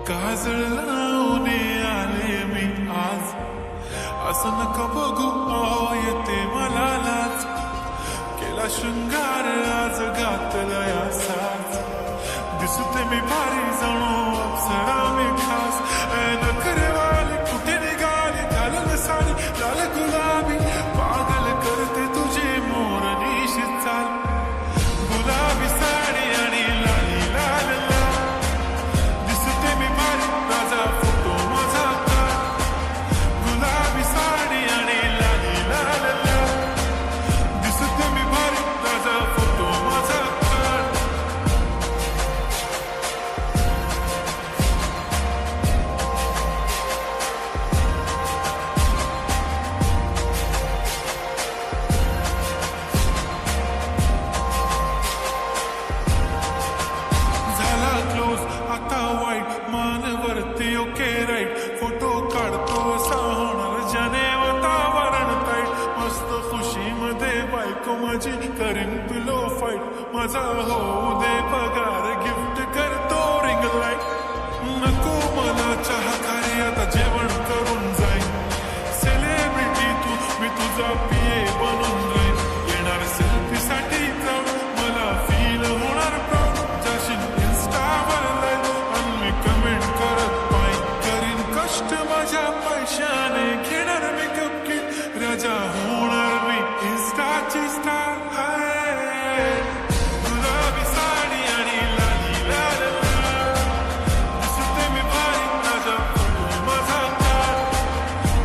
काजळ लावून आले मी आज, असं नका बघू येते मला लाज, केला शृंगार आज घातला या साज, दिसते मी भारी जणू अप्सरा मी खास, नखरेवाली कुठे निघाली घालून साडी लाल गुलाबी, पागल करते तुझे मोरनीशी चाल, गुलाबी साडी आणि लाली लाल लाल, दिसते मी भारी राजा फोटो माझा काढ, गुलाबी साडी आणि लाली लाल लाल, दिसते मी भारी राजा फोटो माझा काढ. झाला क्लोज आता वाईट मानवरती ओके राईट, फोटो काढतो असा होणार ज्याने वातावरण ताईट, मस्त खुशीमध्ये बायको माझी करीन पिलो फाईट, माझा होऊ दे पगार गिफ्ट करतो रिंग लाईट, नको मला चहा खारी आता जेवण करून जाईन, सेलिब्रिटी तू मी तुझा पिये बनून जाईन, येणार सेल्फी साठी जाऊन मला फील होणार प्राऊड, जाशील इन्स्टावर लाईव्ह आणि मी कमेंट करत पाहिजे, करीन कष्ट माझ्या पैशाने, घेणार मी कपकीट राजा होणार मी इन्स्टाची स्टार. गुलाबी साडी आणि लाली लाल लाल, दिसते मी भारी राजा फोटो माझा काढ,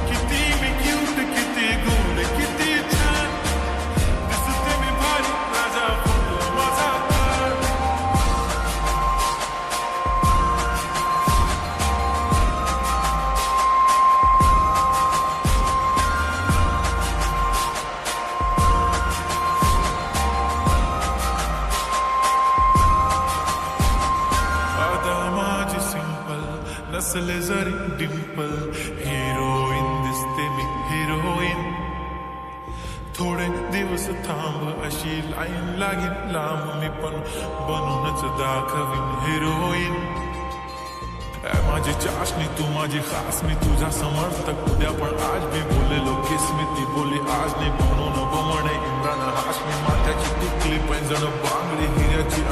किती मी क्यूट किती गोड किती छान, दिसते मी भारी राजा फोटो माझा काढ. आता माझी सिंपल नसले जरी डिंपल, हिरोईन दिसते मी हिरोईन, थोडे दिवस थांब अशी लाईन लागेल लांब, मी पण बनूनच दाखवीन हिरोईन. माझी चाशनी तू माझी खास, मी तुझा समर्थक उद्या पण आज मी बोलेलो किसमी, ती बोली आज नाही म्हणून बमणे इम्रान हाशमी, माथ्याची टिकली पैंजण बांगडी हिऱ्याची